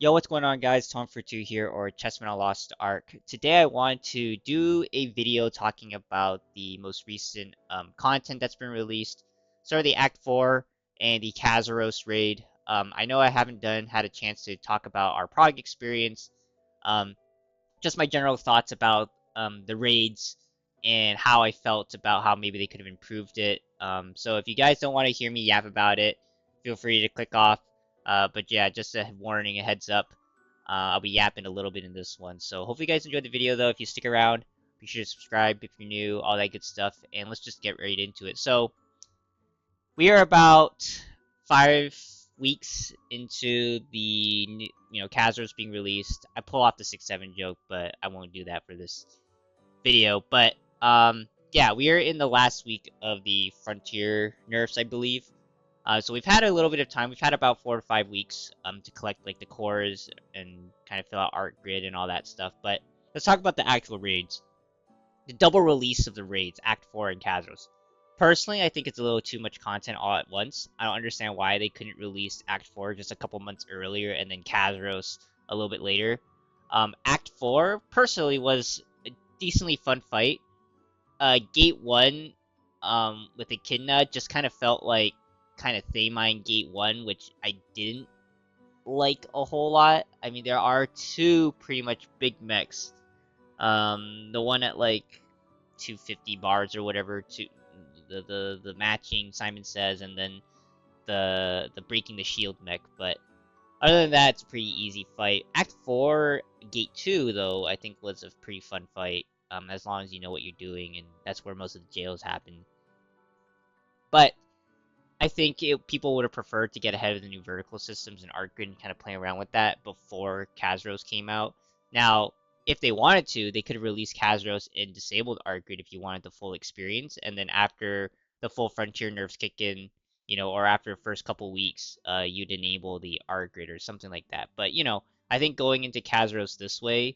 Yo, what's going on, guys? Tom for two here, or Chessman on Lost Ark. Today, I want to do a video talking about the most recent content that's been released. Sort of the Act 4 and the Kazeros raid. I know I haven't had a chance to talk about our Prog experience. Um, just my general thoughts about the raids and how I felt about how maybe they could have improved it. So if you guys don't want to hear me yap about it, feel free to click off. But yeah, just a warning, a heads up. I'll be yapping a little bit in this one. So hopefully you guys enjoyed the video though. If you stick around, be sure to subscribe if you're new, all that good stuff. And let's just get right into it. So we are about 5 weeks into the Kazuras being released. I pull off the 6-7 joke, but I won't do that for this video. But yeah, we are in the last week of the Frontier nerfs, I believe. So we've had a little bit of time. We've had about 4 to 5 weeks to collect like the cores and kind of fill out art grid and all that stuff. But let's talk about the actual raids. The double release of the raids, Act 4 and Kazeros. Personally, I think it's a little too much content all at once. I don't understand why they couldn't release Act 4 just a couple months earlier and then Kazeros a little bit later. Act 4, personally, was a decently fun fight. Gate 1 with Echidna just kind of felt like kind of Thamine Gate 1, which I didn't like a whole lot. I mean, there are two pretty much big mechs. The one at like 250 bars or whatever, the matching Simon Says, and then the breaking the shield mech. But other than that, it's a pretty easy fight. Act 4, Gate 2, though, I think was a pretty fun fight. As long as you know what you're doing, and that's where most of the jails happen. But I think people would have preferred to get ahead of the new vertical systems and art grid and kind of play around with that before Kazeros came out. Now, if they wanted to, they could have released Kazeros and disabled art grid if you wanted the full experience, and then after the full Frontier nerfs kick in, or after the first couple weeks, you'd enable the art grid or something like that. But I think going into Kazeros this way,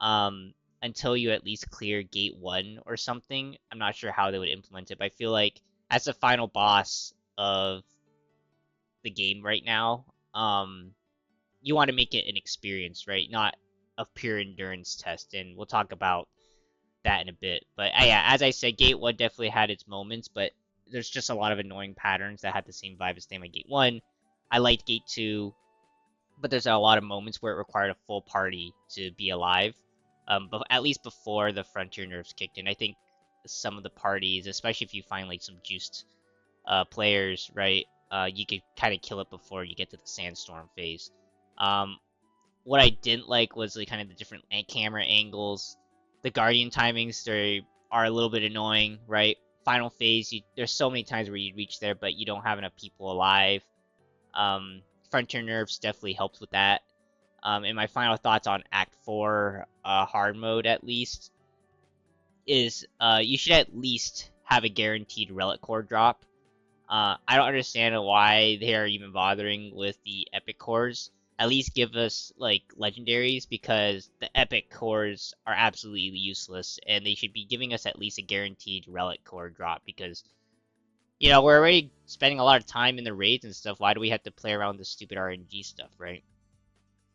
until you at least clear Gate 1 or something, I'm not sure how they would implement it. But I feel like as the final boss of the game right now, you want to make it an experience, right? Not a pure endurance test, and we'll talk about that in a bit. But yeah, as I said, Gate 1 definitely had its moments, but there's just a lot of annoying patterns that had the same vibe as Thamine Gate 1. I liked Gate 2, but there's a lot of moments where it required a full party to be alive. But at least before the Frontier nerfs kicked in, I think some of the parties, especially if you find like some juiced players, right, you could kind of kill it before you get to the Sandstorm phase. What I didn't like was like kind of the different camera angles. The Guardian timings, they are a little bit annoying, right? Final phase, there's so many times where you reach there, but you don't have enough people alive. Frontier nerfs definitely helped with that. And my final thoughts on Act 4 hard mode, at least, is you should at least have a guaranteed relic core drop. I don't understand why they are even bothering with the epic cores. At least give us like legendaries, because the epic cores are absolutely useless, and they should be giving us at least a guaranteed relic core drop, because we're already spending a lot of time in the raids and stuff. Why do we have to play around with this stupid RNG stuff, right?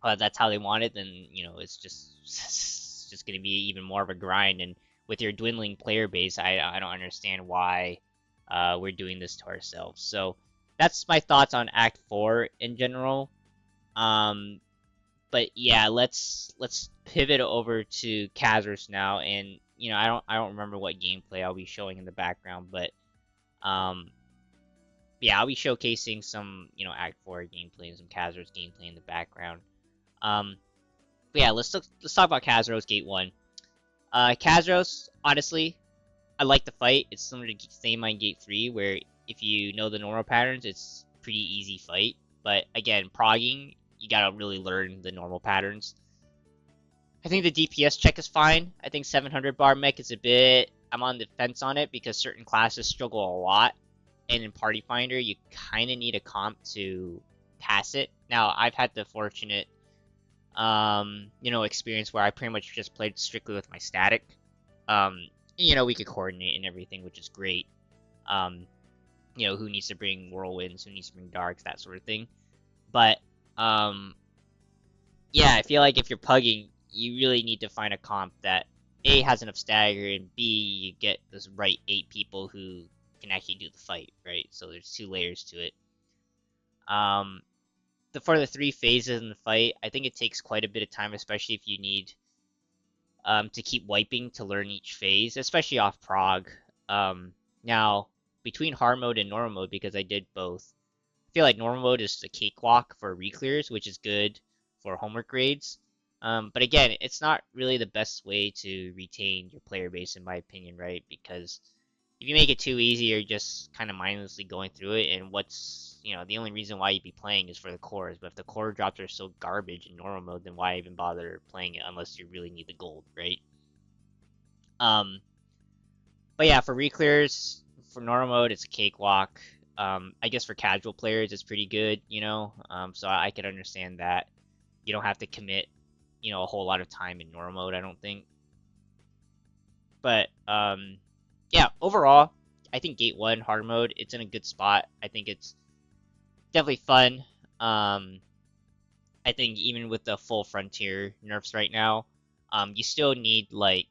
If that's how they want it, then it's just it's just gonna be even more of a grind. And with your dwindling player base, I don't understand why we're doing this to ourselves. So that's my thoughts on Act 4 in general. But yeah, let's pivot over to Kazeros now. And I don't remember what gameplay I'll be showing in the background, but yeah, I'll be showcasing some Act 4 gameplay and some Kazeros gameplay in the background. But yeah, let's talk about Kazeros Gate 1. Kazeros, honestly, I like the fight. It's similar to Thamine Gate 3, where if you know the normal patterns, it's pretty easy fight. But again, progging, you gotta really learn the normal patterns. I think the DPS check is fine. I think 700 bar mech is a bit... I'm on the fence on it, because certain classes struggle a lot. And in Party Finder, you kind of need a comp to pass it. Now, I've had the fortunate experience where I pretty much just played strictly with my static. We could coordinate and everything, which is great. Who needs to bring whirlwinds, who needs to bring darks, that sort of thing. But yeah, I feel like if you're pugging, you really need to find a comp that A, has enough stagger, and B, you get those right 8 people who can actually do the fight, right? So there's 2 layers to it. Um, for the 3 phases in the fight, I think it takes quite a bit of time, especially if you need to keep wiping to learn each phase, especially off Prog. Now, between hard mode and normal mode, because I did both, I feel like normal mode is a cakewalk for reclears, which is good for homework grades. But again, it's not really the best way to retain your player base, in my opinion, right? Because if you make it too easy, you're just kind of mindlessly going through it, and the only reason why you'd be playing is for the cores. But if the core drops are so garbage in normal mode, then why even bother playing it unless you really need the gold, right? Um, but yeah, for reclears, for normal mode, it's a cakewalk. I guess for casual players, it's pretty good, so I could understand that. You don't have to commit, a whole lot of time in normal mode, I don't think. But, yeah, overall, I think Gate 1, hard mode, it's in a good spot. I think it's definitely fun. I think even with the full Frontier nerfs right now, you still need, like,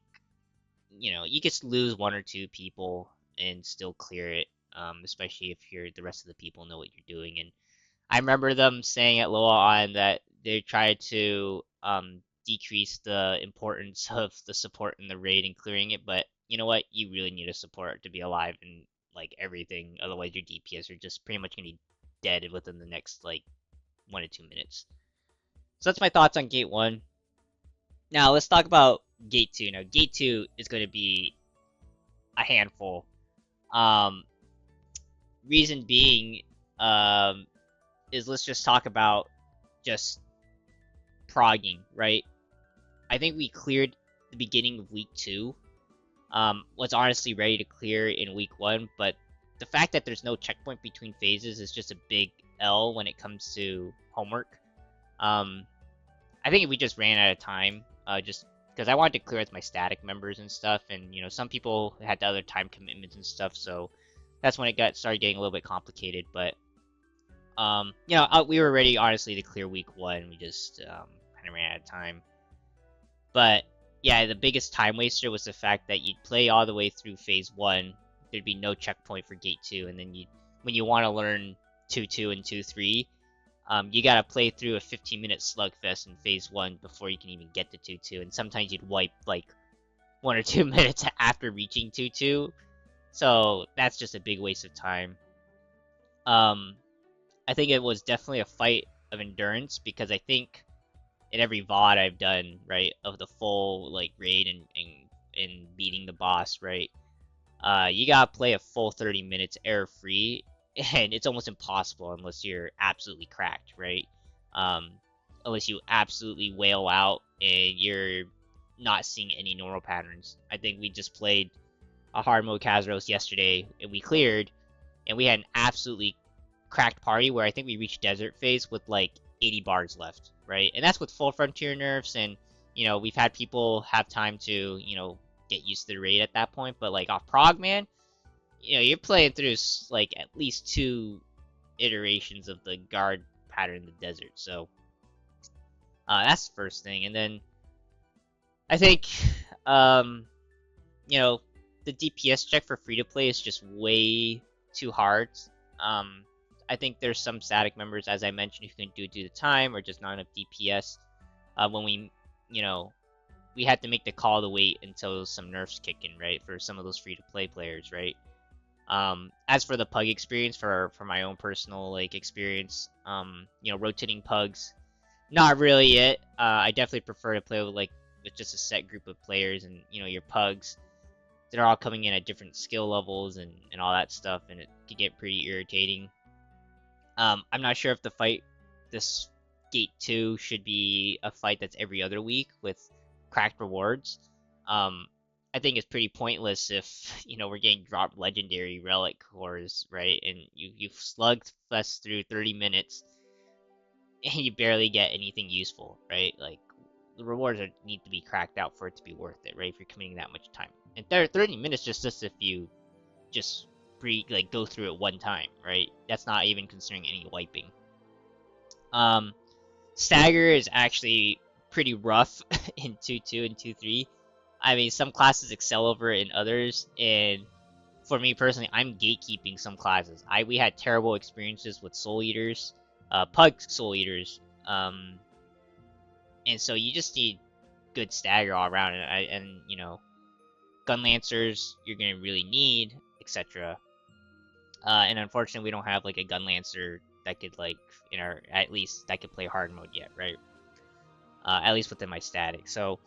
you could lose 1 or 2 people and still clear it, especially if the rest of the people know what you're doing. And I remember them saying at Loa on that they tried to decrease the importance of the support in the raid and clearing it, but you know what? You really need a support to be alive and like everything. Otherwise, your DPS are just pretty much gonna be dead within the next like 1 to 2 minutes. So that's my thoughts on Gate 1. Now let's talk about Gate 2. Now Gate 2 is going to be a handful. Um, reason being, is let's just talk about just progging, right? I think we cleared the beginning of week 2. Was honestly ready to clear in week 1, but the fact that there's no checkpoint between phases is just a big L when it comes to homework. I think we just ran out of time, just because I wanted to clear with my static members and stuff, and some people had other time commitments and stuff, so that's when it started getting a little bit complicated. But we were ready honestly to clear week 1. We just kind of ran out of time. But yeah, the biggest time waster was the fact that you'd play all the way through phase 1, there'd be no checkpoint for gate 2, and then when you want to learn 2-2 and 2-3. You gotta play through a 15-minute slugfest in phase 1 before you can even get to 2-2, and sometimes you'd wipe like 1 or 2 minutes after reaching 2-2, so that's just a big waste of time. I think it was definitely a fight of endurance, because I think in every VOD I've done, right, of the full like raid and beating the boss, right, you gotta play a full 30 minutes error-free, and it's almost impossible unless you're absolutely cracked, right? Unless you absolutely wail out and you're not seeing any normal patterns. I think we just played a hard mode Kazeros yesterday, and we cleared, and we had an absolutely cracked party where I think we reached desert phase with like 80 bars left, right? And that's with full frontier nerfs, and we've had people have time to get used to the raid at that point, but like off Prog, man, you're playing through like at least 2 iterations of the guard pattern in the desert. So that's the first thing. And then I think the DPS check for free to play is just way too hard. I think there's some static members, as I mentioned, who can do the time or just not enough DPS. When we had to make the call to wait until some nerfs kick in, right, for some of those free to play players, right? As for the pug experience, for my own personal like experience, rotating pugs, not really it. I definitely prefer to play with just a set group of players, and your pugs, they're all coming in at different skill levels and all that stuff, and it can get pretty irritating. I'm not sure if the fight this Gate 2 should be a fight that's every other week with cracked rewards. I think it's pretty pointless if we're getting dropped legendary relic cores, right? And you've slugged fest through 30 minutes and you barely get anything useful, right? Like the rewards need to be cracked out for it to be worth it, right? If you're committing that much time, and 30 minutes just if you just go through it one time, right? That's not even considering any wiping. Stagger is actually pretty rough in 2-2 and 2-3. I mean, some classes excel over it in others, and for me personally, I'm gatekeeping some classes. We had terrible experiences with Soul Eaters, Pug Soul Eaters, and so you just need good stagger all around, and you know, Gun Lancers you're gonna really need, etc. And unfortunately, we don't have like a Gun Lancer that could like at least that could play hard mode yet, right? At least within my static. So,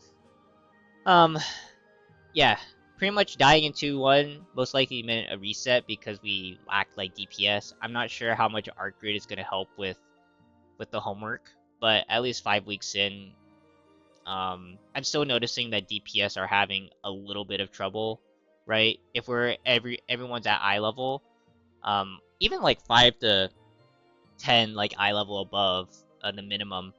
yeah, pretty much dying in 2-1 most likely meant a reset because we lacked like DPS. I'm not sure how much Arc Grid is gonna help with the homework, but at least 5 weeks in, I'm still noticing that DPS are having a little bit of trouble, right? If everyone's at eye level, even like 5 to 10 like eye level above the minimum,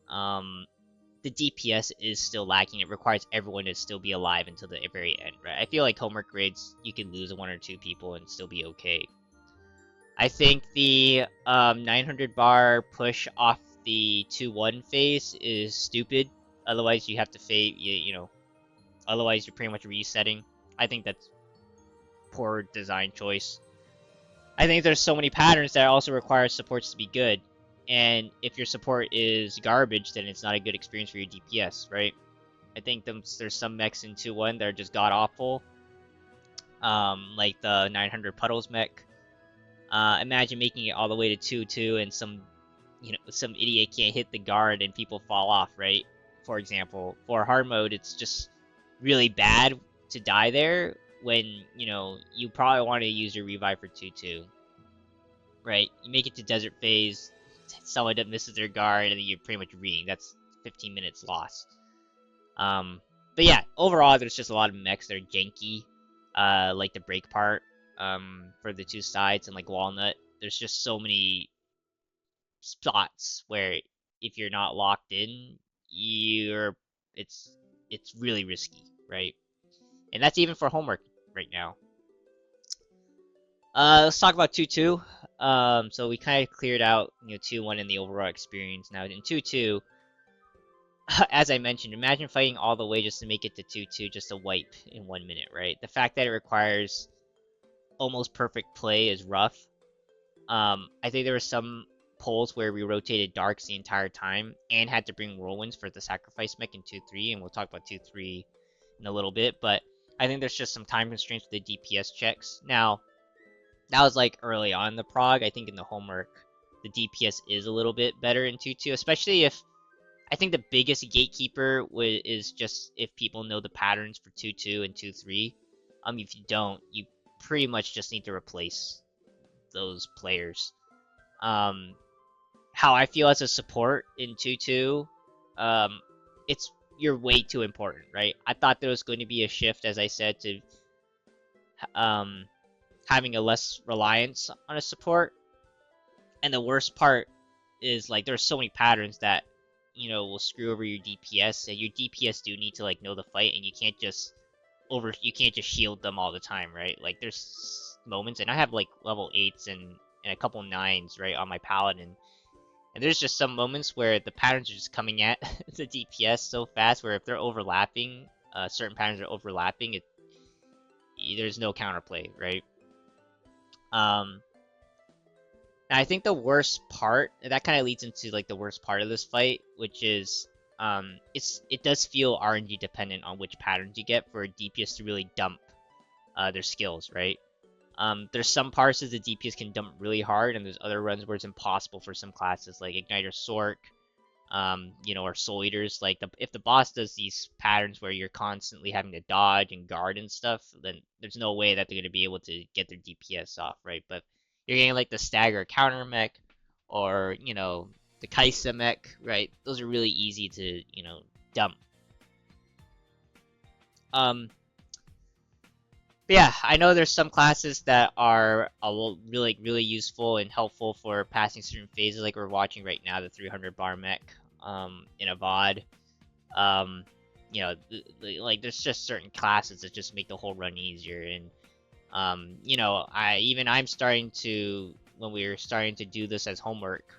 the DPS is still lacking. It requires everyone to still be alive until the very end, right? I feel like homework grades, you can lose 1 or 2 people and still be okay. I think the 900 bar push off the 2-1 phase is stupid. Otherwise, you have to fade, you know, otherwise you're pretty much resetting. I think that's poor design choice. I think there's so many patterns that also require supports to be good. And if your support is garbage, then it's not a good experience for your DPS, right? I think there's some mechs in 2-1 that are just god-awful. Like the 900 Puddles mech. Imagine making it all the way to 2-2 and some idiot can't hit the guard and people fall off, right? For example, for hard mode, it's just really bad to die there when, you know, you probably want to use your revive for 2-2. Right? You make it to desert phase, someone that misses their guard, and then you're pretty much reading. That's 15 minutes lost. But yeah, overall, there's just a lot of mechs that are janky, like the break part, for the 2 sides, and like Walnut. There's just so many spots where if you're not locked in, it's really risky, right? And that's even for homework right now. Let's talk about 2-2. So we kind of cleared out, 2-1 in the overall experience. Now in 2-2, as I mentioned, imagine fighting all the way just to make it to 2-2, just a wipe in 1 minute, right? The fact that it requires almost perfect play is rough. I think there were some polls where we rotated darks the entire time and had to bring whirlwinds for the sacrifice mech in 2-3, and we'll talk about 2-3 in a little bit, but I think there's just some time constraints with the DPS checks. Now, that was like early on in the Prog. I think in the homework, the DPS is a little bit better in 2-2, especially if I think the biggest gatekeeper is just if people know the patterns for 2-2 and 2-3. If you don't, you pretty much just need to replace those players. How I feel as a support in 2-2, you're way too important, right? I thought there was going to be a shift, as I said, to having a less reliance on a support. And the worst part is like there's so many patterns that will screw over your DPS, and your DPS do need to like know the fight, and you can't just shield them all the time, right? Like there's moments, and I have like level 8s and a couple 9s right on my paladin, and there's just some moments where the patterns are just coming at the DPS so fast where if they're overlapping, certain patterns are overlapping, there's no counterplay, right? I think the worst part, and that kind of leads into like the worst part of this fight, which is it does feel RNG dependent on which patterns you get for a DPS to really dump their skills, right? There's some parts that the DPS can dump really hard, and there's other runs where it's impossible for some classes like Igniter Sork, or Soul Eaters. Like if the boss does these patterns where you're constantly having to dodge and guard and stuff, then there's no way that they're going to be able to get their DPS off, right? But you're getting like the stagger counter mech, or the Kaisa mech, right? Those are really easy to dump. But yeah, I know there's some classes that are really useful and helpful for passing certain phases, like we're watching right now, the 300 bar mech in a VOD. Like there's just certain classes that just make the whole run easier, and I'm starting to, when we were starting to do this as homework,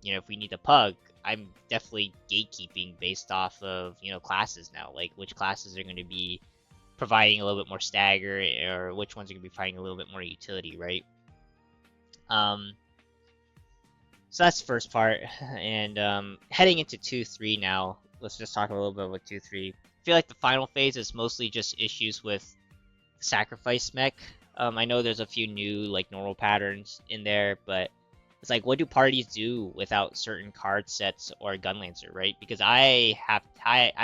You know, if we need a pug, I'm definitely gatekeeping based off of, you know, classes now. Like, which classes are going to be providing a little bit more stagger, or which ones are going to be providing a little bit more utility, right? So that's the first part. And heading into 2-3 now, let's just talk a little bit about 2-3. I feel like the final phase is mostly just issues with sacrifice mech. I know there's a few new like normal patterns in there, but it's like, what do parties do without certain card sets or gun lancer, right? Because I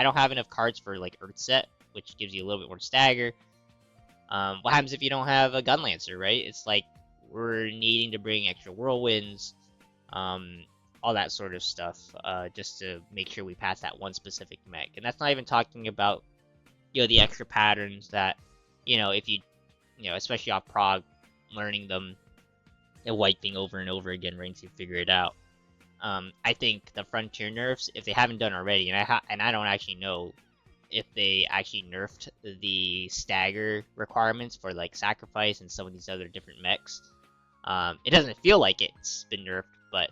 don't have enough cards for like Earth set, which gives you a little bit more stagger. What happens if you don't have a gun lancer, right? It's like we're needing to bring extra whirlwinds, all that sort of stuff, just to make sure we pass that one specific mech. And that's not even talking about, you know, the extra patterns that, you know, if you know, especially off Prog, learning them and wiping over and over again, right, until you figure it out. I think the Frontier nerfs, if they haven't done already, and I don't actually know if they actually nerfed the stagger requirements for like sacrifice and some of these other different mechs. It doesn't feel like it's been nerfed, but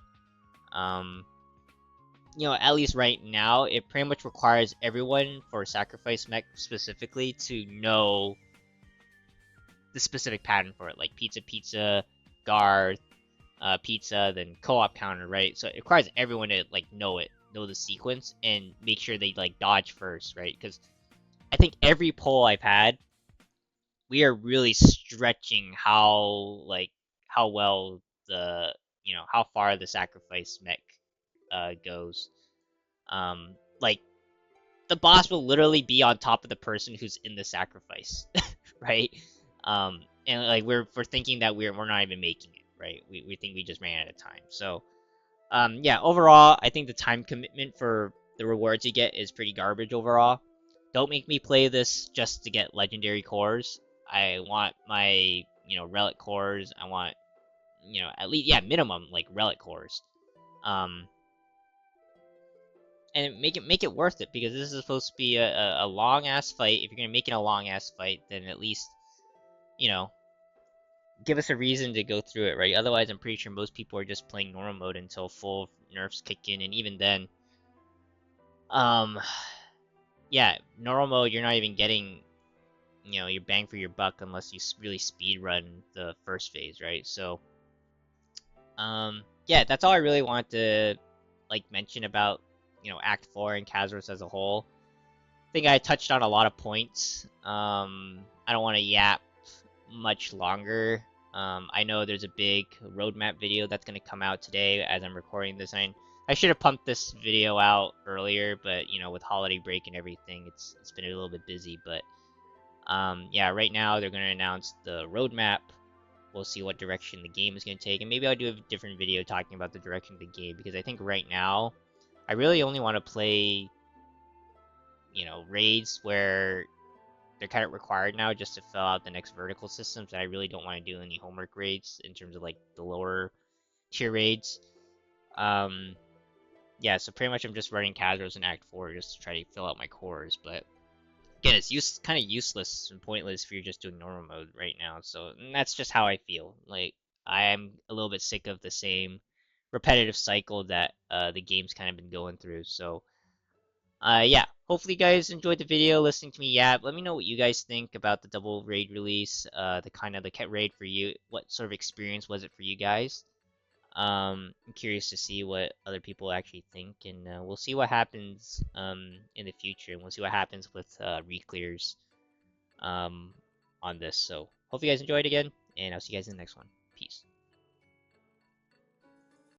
you know, at least right now, it pretty much requires everyone for sacrifice mech specifically to know the specific pattern for it, like pizza, guard, pizza, then co-op counter, right? So it requires everyone to like know the sequence, and make sure they like dodge first, right? Because I think every poll I've had, we are really stretching how well the, you know, how far the sacrifice mech goes. Like the boss will literally be on top of the person who's in the sacrifice, right? And like we're thinking that we're not even making it, right? We think we just ran out of time. So yeah, overall, I think the time commitment for the rewards you get is pretty garbage overall. Don't make me play this just to get legendary cores. I want my, you know, relic cores. I want, you know, at least, yeah, minimum like relic cores. And make it worth it, because this is supposed to be a long ass fight. If you're gonna make it a long ass fight, then at least, you know, give us a reason to go through it, right? Otherwise, I'm pretty sure most people are just playing normal mode until full nerfs kick in, and even then, yeah, normal mode, you're not even getting, you know, your bang for your buck unless you really speed run the first phase, right? So, yeah, that's all I really want to like mention about, you know, Act 4 and Kazeros as a whole. I think I touched on a lot of points. I don't want to yap much longer. I know there's a big roadmap video that's going to come out today as I'm recording this. I should have pumped this video out earlier, but, you know, with holiday break and everything, it's been a little bit busy. But yeah, right now they're going to announce the roadmap. We'll see what direction the game is going to take, and maybe I'll do a different video talking about the direction of the game, because I think right now I really only want to play, you know, raids where they're kind of required now just to fill out the next vertical systems, and I really don't want to do any homework raids in terms of like the lower tier raids. Yeah, so pretty much I'm just running Kazeros in Act 4 just to try to fill out my cores, but again, it's kind of useless and pointless if you're just doing normal mode right now. So that's just how I feel. Like, I am a little bit sick of the same repetitive cycle that the game's kind of been going through. So yeah, hopefully you guys enjoyed the video listening to me yap. Let me know what you guys think about the double raid release, the kind of the raid for you. What sort of experience was it for you guys? I'm curious to see what other people actually think, and we'll see what happens in the future, and we'll see what happens with reclears on this. So hope you guys enjoyed again, and I'll see you guys in the next one. Peace.